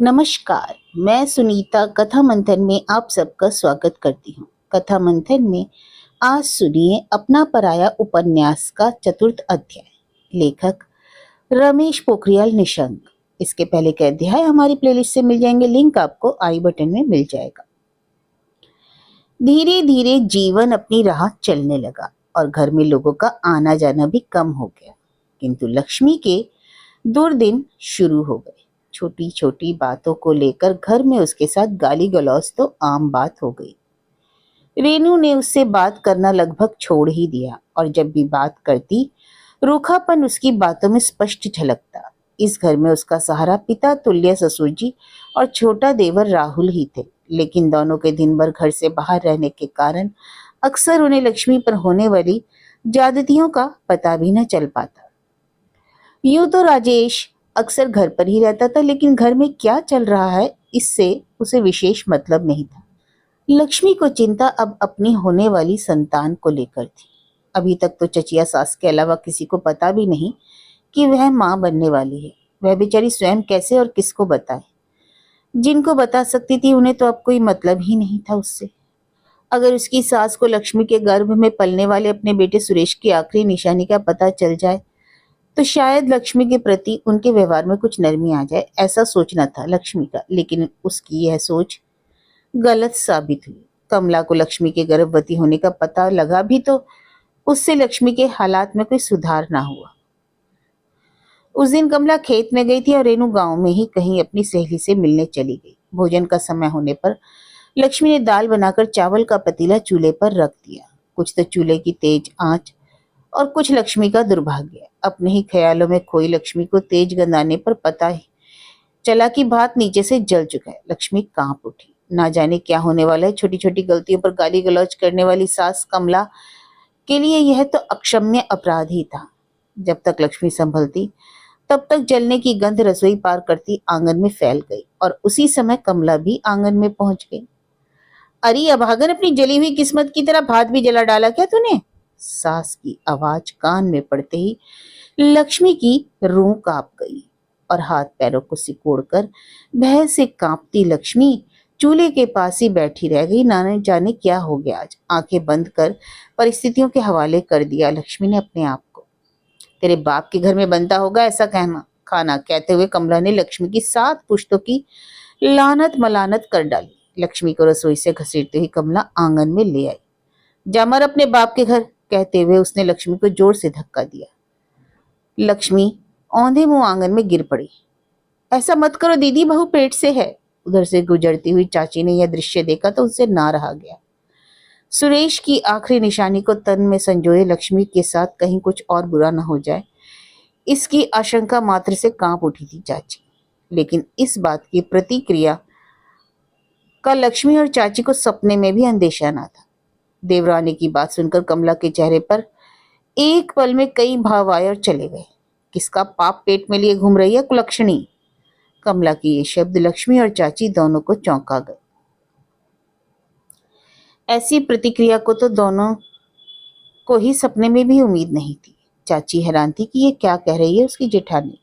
नमस्कार। मैं सुनीता कथा मंथन में आप सबका स्वागत करती हूँ। कथा मंथन में आज सुनिए अपना पराया उपन्यास का चतुर्थ अध्याय। लेखक रमेश पोखरियाल निशंक। इसके पहले के अध्याय हमारी प्लेलिस्ट से मिल जाएंगे, लिंक आपको आई बटन में मिल जाएगा। धीरे धीरे जीवन अपनी राह चलने लगा और घर में लोगों का आना जाना भी कम हो गया, किंतु लक्ष्मी के दुर्दिन शुरू हो गए। छोटी छोटी बातों को लेकर घर में उसके साथ गाली गलौज तो आम बात हो गई। रेनू ने उससे बात करना लगभग छोड़ ही दिया और जब भी बात करती रूखापन उसकी बातों में स्पष्ट झलकता। इस घर में उसका सहारा पिता तुल्य ससुर जी और छोटा देवर राहुल ही थे, लेकिन दोनों के दिन भर घर से बाहर रहने के कारण अक्सर उन्हें लक्ष्मी पर होने वाली ज्यादतियों का पता भी न चल पाता। यूं तो राजेश अक्सर घर पर ही रहता था, लेकिन घर में क्या चल रहा है इससे उसे विशेष मतलब नहीं था। लक्ष्मी को चिंता अब अपनी होने वाली संतान को लेकर थी। अभी तक तो चचिया सास के अलावा किसी को पता भी नहीं कि वह मां बनने वाली है। वह बेचारी स्वयं कैसे और किसको बताए। जिनको बता सकती थी उन्हें तो अब कोई मतलब ही नहीं था उससे। अगर उसकी सास को लक्ष्मी के गर्भ में पलने वाले अपने बेटे सुरेश की आखिरी निशानी का पता चल जाए तो शायद लक्ष्मी के प्रति उनके व्यवहार में कुछ नरमी आ जाए, ऐसा सोचना था लक्ष्मी का। लेकिन उसकी यह सोच गलत साबित हुई। कमला को लक्ष्मी के गर्भवती होने का पता लगा भी तो उससे लक्ष्मी के हालात में कोई सुधार ना हुआ। उस दिन कमला खेत में गई थी और रेनू गांव में ही कहीं अपनी सहेली से मिलने चली गई। भोजन का समय होने पर लक्ष्मी ने दाल बनाकर चावल का पतीला चूल्हे पर रख दिया। कुछ तो चूल्हे की तेज आंच और कुछ लक्ष्मी का दुर्भाग्य। अपने ही ख्यालों में खोई लक्ष्मी को तेज गंध आने पर पता ही चला कि भात नीचे से जल चुका है। लक्ष्मी कांप उठी। ना जाने क्या होने वाला है। छोटी छोटी गलतियों पर गाली गलौज करने वाली सास कमला के लिए यह तो अक्षम्य अपराध ही था। जब तक लक्ष्मी संभलती तब तक जलने की गंध रसोई पार करती आंगन में फैल गई और उसी समय कमला भी आंगन में पहुंच गई। अरे अभागन, अपनी जली हुई किस्मत की तरह भात भी जला डाला क्या तूने? सास की आवाज कान में पड़ते ही लक्ष्मी की रूह कांप गई और हाथ पैरों को सिकोड़कर भय से कांपती लक्ष्मी चूल्हे के पास ही बैठी रह गई। ना जाने क्या हो गया आज। आंखें बंद कर परिस्थितियों के हवाले कर दिया लक्ष्मी ने अपने आप को। तेरे बाप के घर में बनता होगा ऐसा कहना खाना, कहते हुए कमला ने लक्ष्मी की 7 पुश्तों की लानत मलानत कर डाली। लक्ष्मी को रसोई से घसीटते ही कमला आंगन में ले आई। जा मर अपने बाप के घर, कहते हुए उसने लक्ष्मी को जोर से धक्का दिया। लक्ष्मी औंधे मुंह आंगन में गिर पड़ी। ऐसा मत करो दीदी, बहू पेट से है। उधर से गुजरती हुई चाची ने यह दृश्य देखा तो उससे ना रहा गया। सुरेश की आखिरी निशानी को तन में संजोए लक्ष्मी के साथ कहीं कुछ और बुरा न हो जाए, इसकी आशंका मात्र से कांप उठी थी चाची। लेकिन इस बात की प्रतिक्रिया का लक्ष्मी और चाची को सपने में भी अंदेशा न था। देवरानी की बात सुनकर कमला के चेहरे पर एक पल में कई भाव आए और चले गए। किसका पाप पेट में लिए घूम रही है कुलक्षणी? कमला की ये शब्द लक्ष्मी और चाची दोनों को चौंका गए। ऐसी प्रतिक्रिया को तो दोनों को ही सपने में भी उम्मीद नहीं थी। चाची हैरान थी कि ये क्या कह रही है उसकी जेठानी।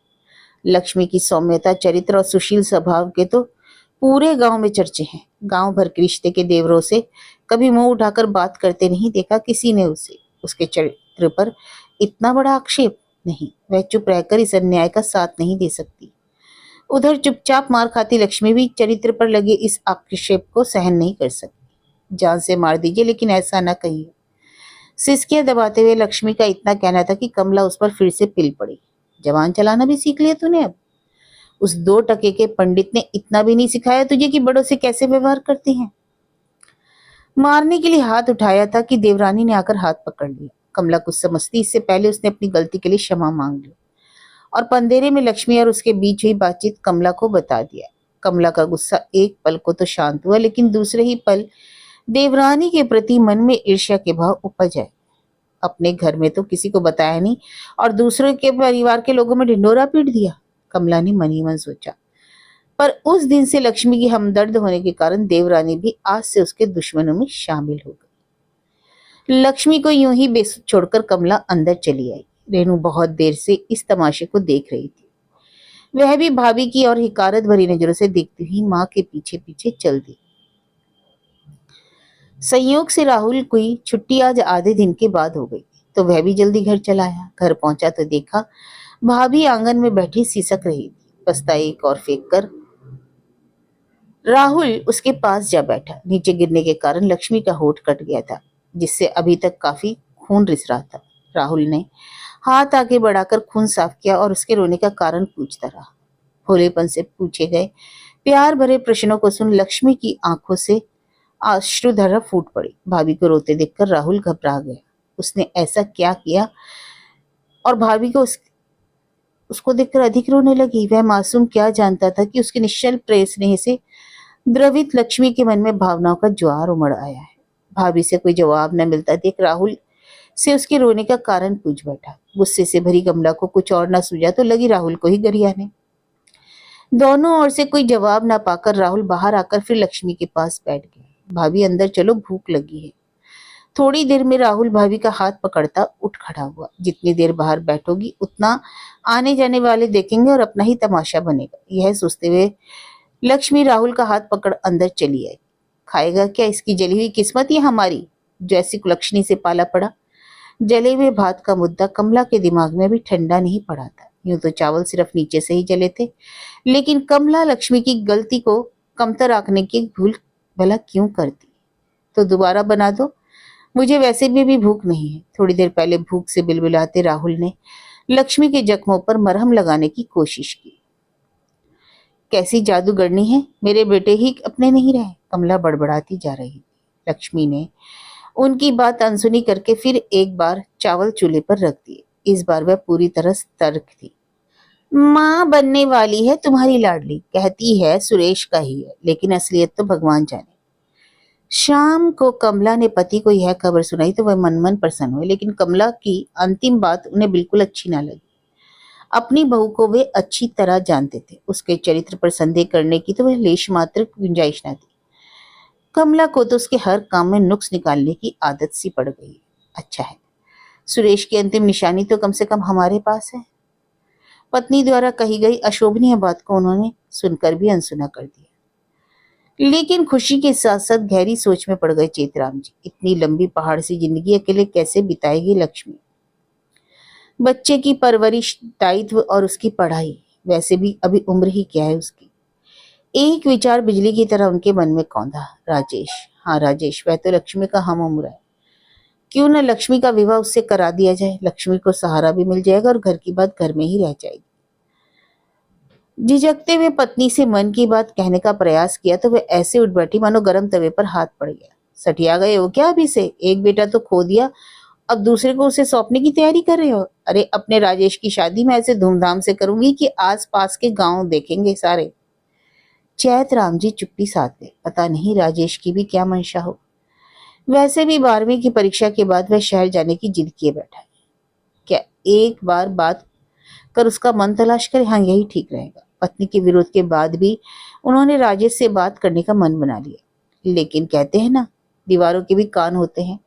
लक्ष्मी की सौम्यता, चरित्र और सुशील स्वभाव के तो पूरे गांव में चर्चे हैं। गांव भर के रिश्ते के देवरों से कभी मुंह उठाकर बात करते नहीं देखा किसी ने उसे। उसके चरित्र पर इतना बड़ा आक्षेप नहीं। वह चुप रहकर इस अन्याय का साथ नहीं दे सकती। उधर चुपचाप मार खाती लक्ष्मी भी चरित्र पर लगे इस आक्षेप को सहन नहीं कर सकती। जान से मार दीजिए लेकिन ऐसा न कहिए। सिसकियां दबाते हुए लक्ष्मी का इतना कहना था कि कमला उस पर फिर से पिल पड़ी। जवान चलाना भी सीख लिया तूने अब? उस 2 टके के पंडित ने इतना भी नहीं सिखाया तुझे कि बड़ों से कैसे व्यवहार करते हैं? मारने के लिए हाथ उठाया था कि देवरानी ने आकर हाथ पकड़ लिया। कमला कुछ समझती इससे पहले उसने अपनी गलती के लिए क्षमा मांग ली और पंदेरे में लक्ष्मी और उसके बीच हुई बातचीत कमला को बता दिया। कमला का गुस्सा एक पल को तो शांत हुआ, लेकिन दूसरे ही पल देवरानी के प्रति मन में ईर्ष्या के भाव उपज आए। अपने घर में तो किसी को बताया नहीं और दूसरों के परिवार के लोगों में ढिंढोरा पीट दिया, कमला ने मन ही मन सोचा। पर उस दिन से लक्ष्मी की हमदर्द होने के कारण देवरानी भी आज से उसके दुश्मनों में शामिल हो गई। लक्ष्मी को यूं ही बेसुध छोड़कर कमला अंदर चली आई। रेनू बहुत देर से इस तमाशे को देख रही थी। वह भी भाभी की और हिकारत भरी नजरों से देखती हुई माँ के पीछे पीछे चल दी। संयोग से राहुल की छुट्टी आज आधे दिन के बाद हो गई, तो वह भी जल्दी घर चला आया। घर पहुंचा तो देखा भाभी आंगन में बैठी सिसक रही थी। बस्ता एक और फेंक कर राहुल उसके पास जा बैठा। नीचे गिरने के कारण लक्ष्मी का होठ कट गया था, जिससे अभी तक काफी खून रिस रहा था। राहुल ने हाथ आगे बढ़ाकर खून साफ किया और उसके रोने का कारण पूछता रहा। भोलेपन से पूछे गए प्यार भरे प्रश्नों को सुन लक्ष्मी की आंखों से अश्रुधारा फूट पड़ी। भाभी को रोते देखकर राहुल घबरा गया। उसने ऐसा क्या किया और भाभी को उसको देखकर अधिक रोने लगी। वह मासूम क्या जानता था कि उसके निश्चल प्रेम स्नेह से द्रवित लक्ष्मी के मन में भावनाओं का ज्वार उमड़ आया है। भाभी से कोई जवाब न मिलता देख राहुल से उसके रोने का कारण पूछ बैठा। गुस्से से भरी कमला को कुछ और न सूझा तो लगी राहुल को ही गरियाने। दोनों ओर से कोई जवाब ना पाकर राहुल बाहर आकर फिर लक्ष्मी के पास बैठ गया। भाभी अंदर चलो, भूख लगी है। थोड़ी देर में राहुल भाभी का हाथ पकड़ता उठ खड़ा हुआ। जितनी देर बाहर बैठोगी उतना आने जाने वाले देखेंगे और अपना ही तमाशा बनेगा। यह सोचते हुए लक्ष्मी राहुल का हाथ पकड़ अंदर चली आई। खाएगा क्या इसकी जली हुई किस्मत या हमारी, जो ऐसी कुलक्षणी से पाला पड़ा। जले हुए भात का मुद्दा कमला के दिमाग में भी ठंडा नहीं पड़ा था। यूं तो चावल सिर्फ नीचे से ही जले थे, लेकिन कमला लक्ष्मी की गलती को कमतर आंकने की भूल भला क्यों करती। तो दोबारा बना दो, मुझे वैसे भी अभी भूख नहीं है। थोड़ी देर पहले भूख से बिलबिलाते राहुल ने लक्ष्मी के जख्मों पर मरहम लगाने की कोशिश की। कैसी जादूगरनी है, मेरे बेटे ही अपने नहीं रहे, कमला बड़बड़ाती जा रही थी। लक्ष्मी ने उनकी बात अनसुनी करके फिर एक बार चावल चूल्हे पर रख दिए। इस बार वह पूरी तरह सतर्क थी। माँ बनने वाली है तुम्हारी लाडली, कहती है सुरेश का ही है, लेकिन असलियत तो भगवान जाने। शाम को कमला ने पति को यह खबर सुनाई तो वह मन मन प्रसन्न हुए, लेकिन कमला की अंतिम बात उन्हें बिल्कुल अच्छी ना लगी। अपनी बहू को वे अच्छी तरह जानते थे, उसके चरित्र पर संदेह करने की तो वह लेश मात्र गुंजाइश न थी। कमला को तो उसके हर काम में नुक्स निकालने की आदत सी पड़ गई है। अच्छा है, सुरेश की अंतिम निशानी तो कम से कम हमारे पास है। पत्नी द्वारा कही गई अशोभनीय बात को उन्होंने सुनकर भी अनसुना कर दिया, लेकिन खुशी के साथ साथ गहरी सोच में पड़ गए चेतराम जी। इतनी लंबी पहाड़ सी जिंदगी अकेले कैसे बिताएगी लक्ष्मी। बच्चे की परवरिश, दायित्व और उसकी पढ़ाई, वैसे भी अभी उम्र ही क्या है उसकी। एक विचार बिजली की तरह उनके मन में कौंधा, राजेश। हाँ राजेश, वह तो लक्ष्मी का हम उम्र है। क्यों न लक्ष्मी का विवाह उससे करा दिया जाए। लक्ष्मी को सहारा भी मिल जाएगा और घर की बात घर में ही रह जाएगी। झिझकते हुए पत्नी से मन की बात कहने का प्रयास किया तो वह ऐसे उठ बैठी मानो गर्म तवे पर हाथ पड़ गया। सटिया गए हो क्या अभी से? एक बेटा तो खो दिया, अब दूसरे को उसे सौंपने की तैयारी कर रहे हो? अरे अपने राजेश की शादी मैं ऐसे धूमधाम से करूंगी कि आस पास के गांव देखेंगे सारे। चैतराम जी चुप्पी साध गए। पता नहीं राजेश की भी क्या मंशा हो। वैसे भी 12वीं की परीक्षा के बाद वह शहर जाने की जिद किए बैठा है। क्या एक बार बात कर उसका मन तलाश करे? हाँ यही ठीक रहेगा। पत्नी के विरोध के बाद भी उन्होंने राजेश से बात करने का मन बना लिया, लेकिन कहते हैं ना, दीवारों के भी कान होते हैं।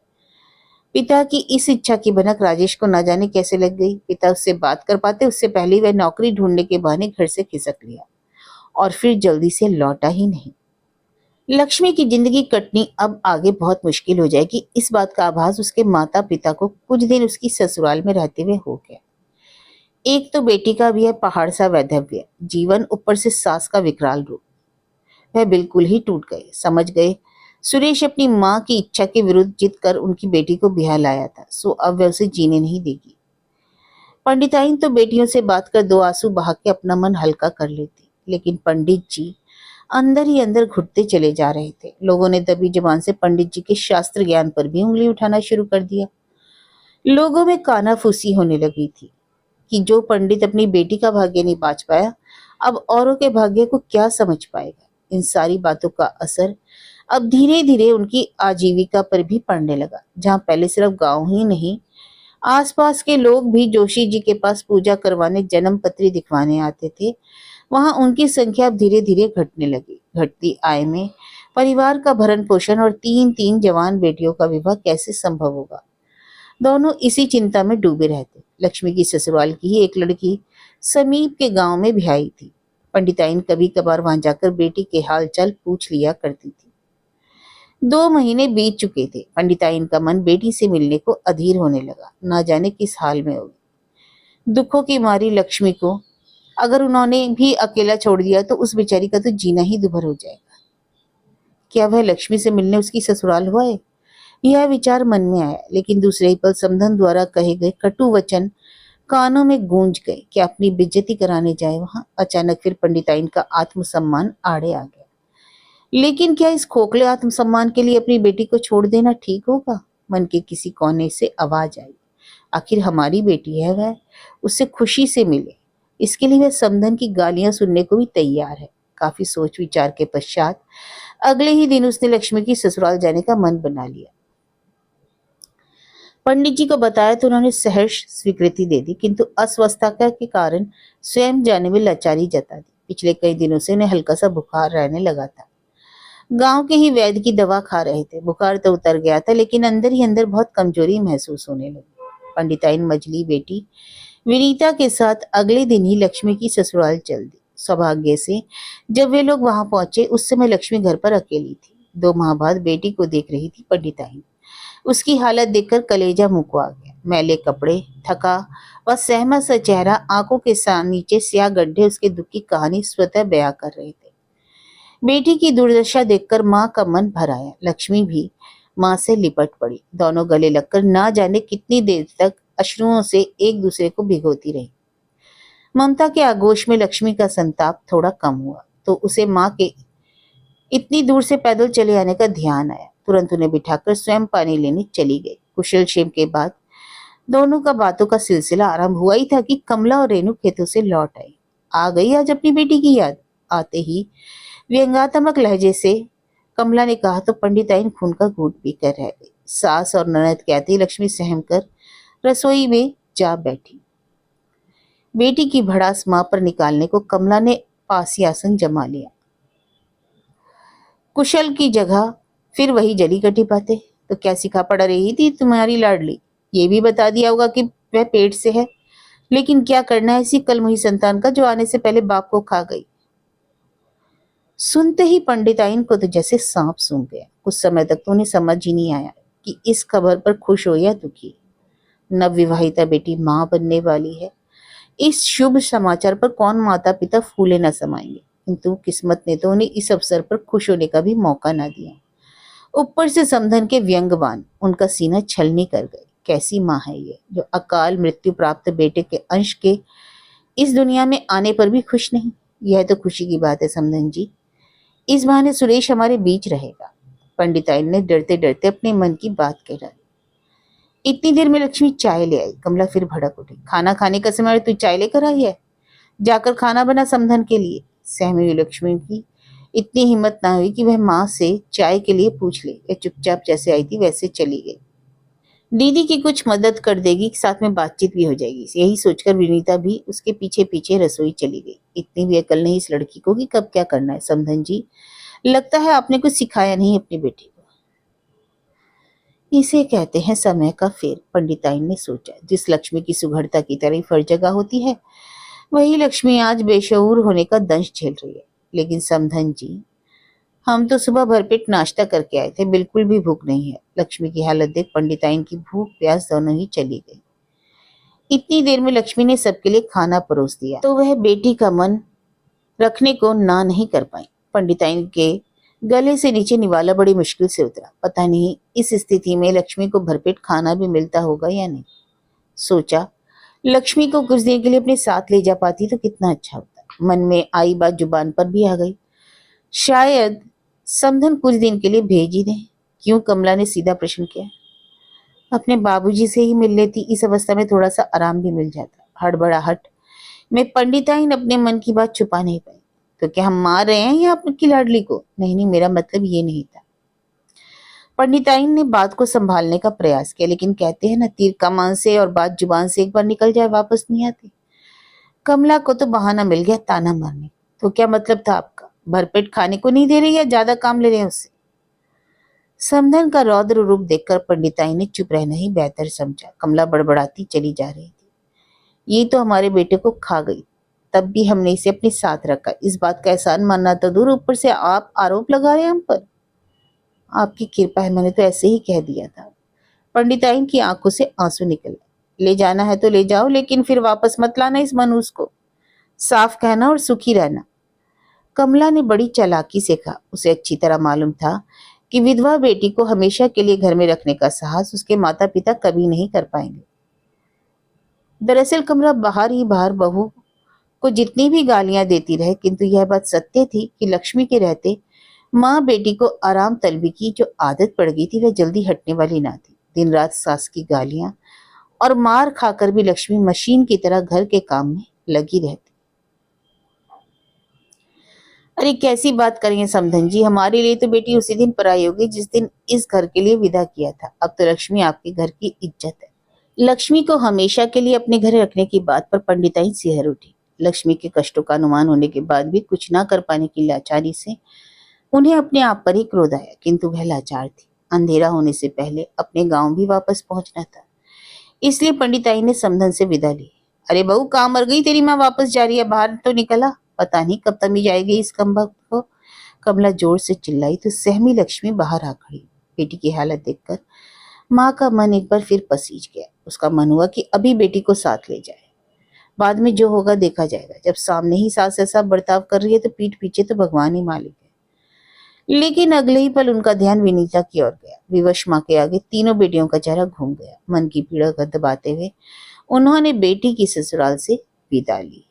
पिता की इस इच्छा की भनक राजेश को न जाने कैसे लग गई। पिता उससे बात कर पाते उससे पहले वह नौकरी ढूंढने के बहाने घर से खिसक लिया और फिर जल्दी से लौटा ही नहीं। लक्ष्मी की जिंदगी कटनी अब आगे बहुत मुश्किल हो जाएगी, इस बात का आभास उसके माता पिता को कुछ दिन उसकी ससुराल में रहते हुए हो गया। एक तो बेटी का भी है पहाड़ सा वैधव्य जीवन, ऊपर से सास का विकराल रूप। वह बिल्कुल ही टूट गए। समझ गए सुरेश अपनी माँ की इच्छा के विरुद्ध जिद कर उनकी बेटी को ब्याह लाया था, सो अब वह उसे जीने नहीं देगी। पंडिताइन तो बेटियों से बात कर 2 आंसू बहा के अपना मन हल्का कर लेती, लेकिन पंडित जी अंदर ही अंदर घुटते चले जा रहे थे। लोगों ने दबी जबान से पंडित जी के शास्त्र ज्ञान पर भी उंगली उठाना शुरू कर दिया। लोगों में कानाफूसी होने लगी थी कि जो पंडित अपनी बेटी का भाग्य नहीं बांच पाया, अब औरों के भाग्य को क्या समझ पाएगा। इन सारी बातों का असर अब धीरे धीरे उनकी आजीविका पर भी पड़ने लगा। जहां पहले सिर्फ गांव ही नहीं, आसपास के लोग भी जोशी जी के पास पूजा करवाने, जन्म पत्री दिखवाने आते थे, वहां उनकी संख्या अब धीरे धीरे घटने लगी। घटती आय में परिवार का भरण पोषण और 3-3 जवान बेटियों का विवाह कैसे संभव होगा। दोनों इसी चिंता में डूबे रहते। लक्ष्मी की ससुराल की ही एक लड़की समीप के गांव में ब्याही थी। पंडिताइन कभी कभार वहां जाकर बेटी के हाल चाल पूछ लिया करती थी। 2 महीने बीत चुके थे। पंडिताइन का मन बेटी से मिलने को अधीर होने लगा। ना जाने किस हाल में होगी। दुखों की मारी लक्ष्मी को अगर उन्होंने भी अकेला छोड़ दिया तो उस बेचारी का तो जीना ही दुभर हो जाएगा। क्या वह लक्ष्मी से मिलने उसकी ससुराल हुआ है? यह विचार मन में आया, लेकिन दूसरे ही पल समधन द्वारा कहे गए कटु वचन कानों में गूंज गए कि अपनी बेइज्जती कराने जाए वहां। अचानक फिर पंडिताइन का आत्मसम्मान आड़े आ गया। लेकिन क्या इस खोखले आत्मसम्मान के लिए अपनी बेटी को छोड़ देना ठीक होगा? मन के किसी कोने से आवाज आई, आखिर हमारी बेटी है, वह उससे खुशी से मिले, इसके लिए वह समधन की गालियां सुनने को भी तैयार है। काफी सोच विचार के पश्चात अगले ही दिन उसने लक्ष्मी की ससुराल जाने का मन बना लिया। पंडित जी को बताया तो उन्होंने सहर्ष स्वीकृति दे दी, किंतु अस्वस्थता के कारण स्वयं जाने में लाचारी जता दी। पिछले कई दिनों से उन्हें हल्का सा बुखार रहने लगा था। गांव के ही वैद्य की दवा खा रहे थे। बुखार तो उतर गया था, लेकिन अंदर ही अंदर बहुत कमजोरी महसूस होने लगी। पंडिताइन मजली बेटी विनीता के साथ अगले दिन ही लक्ष्मी की ससुराल चल दी। सौभाग्य से जब वे लोग वहां पहुंचे उस समय लक्ष्मी घर पर अकेली थी। 2 माह बाद बेटी को देख रही थी पंडिताइन। उसकी हालत देखकर कलेजा मुकवा गया। मैले कपड़े, थका व सहमा सा चेहरा, आंखों के नीचे स्याह गड्ढे उसके दुख की कहानी स्वतः बयां कर रहे थे। बेटी की दुर्दशा देखकर माँ का मन भर आया। लक्ष्मी भी माँ से लिपट पड़ी। दोनों गले लगकर ना जाने कितनी देर तक अश्रुओं से एक दूसरे को भिगोती रही। ममता के आगोश में लक्ष्मी का संताप थोड़ा कम हुआ तो उसे माँ के इतनी दूर से पैदल चले आने का ध्यान आया। तुरंत उन्हें बिठाकर स्वयं पानी लेने चली गई। कुशल क्षेम के बाद दोनों का बातों का सिलसिला आरंभ हुआ ही था कि कमला और रेणु खेतों से लौट आई। आ गई आज अपनी बेटी की याद? आते ही व्यंग्यात्मक लहजे से कमला ने कहा तो पंडिताइन खून का घूंट पीकर रह गई। सास और ननद कहती लक्ष्मी सहम कर रसोई में जा बैठी। बेटी की भड़ास मां पर निकालने को कमला ने पासियासन जमा लिया। कुशल की जगह फिर वही जली कटी बातें। तो क्या सिखा पड़ रही थी तुम्हारी लाडली? ये भी बता दिया होगा कि वह पेट से है, लेकिन क्या करना है ऐसी कलमुही संतान का जो आने से पहले बाप को खा गई। सुनते ही पंडिताइन को तो जैसे सांप सूंघ गया। कुछ समय तक तो उन्हें समझ ही नहीं आया कि इस खबर पर खुश हो या दुखी। नवविवाहिता बेटी मां बनने वाली है। इस शुभ समाचार पर कौन माता पिता फूले न समाएंगे, किंतु किस्मत ने तो उन्हें इस अवसर पर खुश होने का भी मौका न दिया। ऊपर से समधन के व्यंग्यवान उनका सीना छलनी कर गए। कैसी माँ है ये, जो अकाल मृत्यु प्राप्त बेटे के अंश के इस दुनिया में आने पर भी खुश नहीं। यह तो खुशी की बात है समधन जी, इस बहाने सुरेश हमारे बीच रहेगा। पंडिताइन ने डरते डरते अपने मन की बात कह डाली। इतनी देर में लक्ष्मी चाय ले आई। कमला फिर भड़क उठी। खाना खाने का समय तू चाय लेकर आई है? जाकर खाना बना समधन के लिए। सहमी हुई लक्ष्मी की इतनी हिम्मत ना हुई कि वह माँ से चाय के लिए पूछ ले। वह चुपचाप जैसे आई थी वैसे चली गई। दीदी की कुछ मदद कर देगी, साथ में बातचीत भी हो जाएगी, यही सोचकर विनीता भी उसके पीछे पीछे रसोई चली गई। इतनी भी अकल नहीं इस लड़की को कि कब क्या करना है। समधन जी, लगता है आपने कुछ सिखाया नहीं अपनी बेटी को। इसे कहते हैं समय का फेर, पंडिताइन ने सोचा। जिस लक्ष्मी की सुघड़ता की तारीफ हर जगह होती है, वही लक्ष्मी आज बेशऊर होने का दंश झेल रही है। लेकिन समधन जी, हम तो सुबह भरपेट नाश्ता करके आए थे, बिल्कुल भी भूख नहीं है। लक्ष्मी की हालत देख पंडिताइन की भूख प्यास दोनों ही चली गई। इतनी देर में लक्ष्मी ने सबके लिए खाना परोस दिया तो वह बेटी का मन रखने को ना नहीं कर पाई। पंडिताइन के गले से नीचे निवाला बड़ी मुश्किल से उतरा। पता नहीं इस स्थिति में लक्ष्मी को भरपेट खाना भी मिलता होगा या नहीं। सोचा लक्ष्मी को कुछ देर के लिए अपने साथ ले जा पाती तो कितना अच्छा होता। मन में आई बात जुबान पर भी आ गई। शायद समधन कुछ दिन के लिए भेज ही दें। क्यों? कमला ने सीधा प्रश्न किया। अपने बाबूजी से ही मिल लेती, इस अवस्था में थोड़ा सा आराम भी मिल जाता। हड़बड़ाहट में पंडिताइन अपने मन की बात छुपा नहीं पाई। तो क्या हम मार रहे हैं या आपकी लाडली को? नहीं नहीं, मेरा मतलब ये नहीं था। पंडिताइन ने बात को संभालने का प्रयास किया, लेकिन कहते हैं ना, तीर कमान से और बात जुबान से एक बार निकल जाए वापस नहीं आती। कमला को तो बहाना मिल गया ताना मारने। तो क्या मतलब था आपका? भरपेट खाने को नहीं दे रही या ज्यादा काम ले रहे हैं उससे? समधन का रौद्र रूप देखकर पंडिताई ने चुप रहना ही बेहतर समझा। कमला बड़बड़ाती चली जा रही थी। ये तो हमारे बेटे को खा गई, तब भी हमने इसे अपने साथ रखा। इस बात का एहसान मानना तो दूर, ऊपर से आप आरोप लगा रहे हैं हम पर। आपकी कृपा है, मैंने तो ऐसे ही कह दिया था। पंडिताइन की आंखों से आंसू निकले। ले जाना है तो ले जाओ, लेकिन फिर वापस मत लाना इस मनहूस को। साफ कहना और सुखी रहना। कमला ने बड़ी चालाकी से कहा। उसे अच्छी तरह मालूम था कि विधवा बेटी को हमेशा के लिए घर में रखने का साहस उसके माता पिता कभी नहीं कर पाएंगे। दरअसल कमला बाहर ही बाहर बहू को जितनी भी गालियां देती रहे, किंतु यह बात सत्य थी कि लक्ष्मी के रहते माँ बेटी को आराम तलबी की जो आदत पड़ गई थी वह जल्दी हटने वाली ना थी। दिन रात सास की गालियां और मार खाकर भी लक्ष्मी मशीन की तरह घर के काम में लगी रहती। अरे कैसी बात करेंगे समधन जी, हमारे लिए तो बेटी उसी दिन पराई होगी जिस दिन इस घर के लिए विदा किया था। अब तो लक्ष्मी आपके घर की इज्जत है। लक्ष्मी को हमेशा के लिए अपने घर रखने की बात पर पंडिताई सिहर उठी। लक्ष्मी के कष्टों का अनुमान होने के बाद भी कुछ ना कर पाने की लाचारी से उन्हें अपने आप पर ही क्रोध आया, किंतु वह लाचार थी। अंधेरा होने से पहले अपने गांव भी वापस पहुंचना था, इसलिए पंडिताई ने समधन से विदा ली। अरे बहू, कहाँ मर गई तेरी माँ? वापस जा रही है, बाहर तो निकला। पता नहीं कब तक जाएगी इस कमबख्त को। कमला जोर से चिल्लाई तो सहमी लक्ष्मी बाहर आ खड़ी। बेटी की हालत देखकर माँ का मन एक बार फिर पसीज गया। उसका मन हुआ कि अभी बेटी को साथ ले जाए, बाद में जो होगा देखा जाएगा। जब सामने ही सास ऐसा बर्ताव कर रही है तो पीठ पीछे तो भगवान ही मालिक है। लेकिन अगले ही पल उनका ध्यान विनीता की ओर गया। विवश माँ के आगे तीनों बेटियों का चेहरा घूम गया। मन की पीड़ा को दबाते हुए उन्होंने बेटी की ससुराल से विदा ली।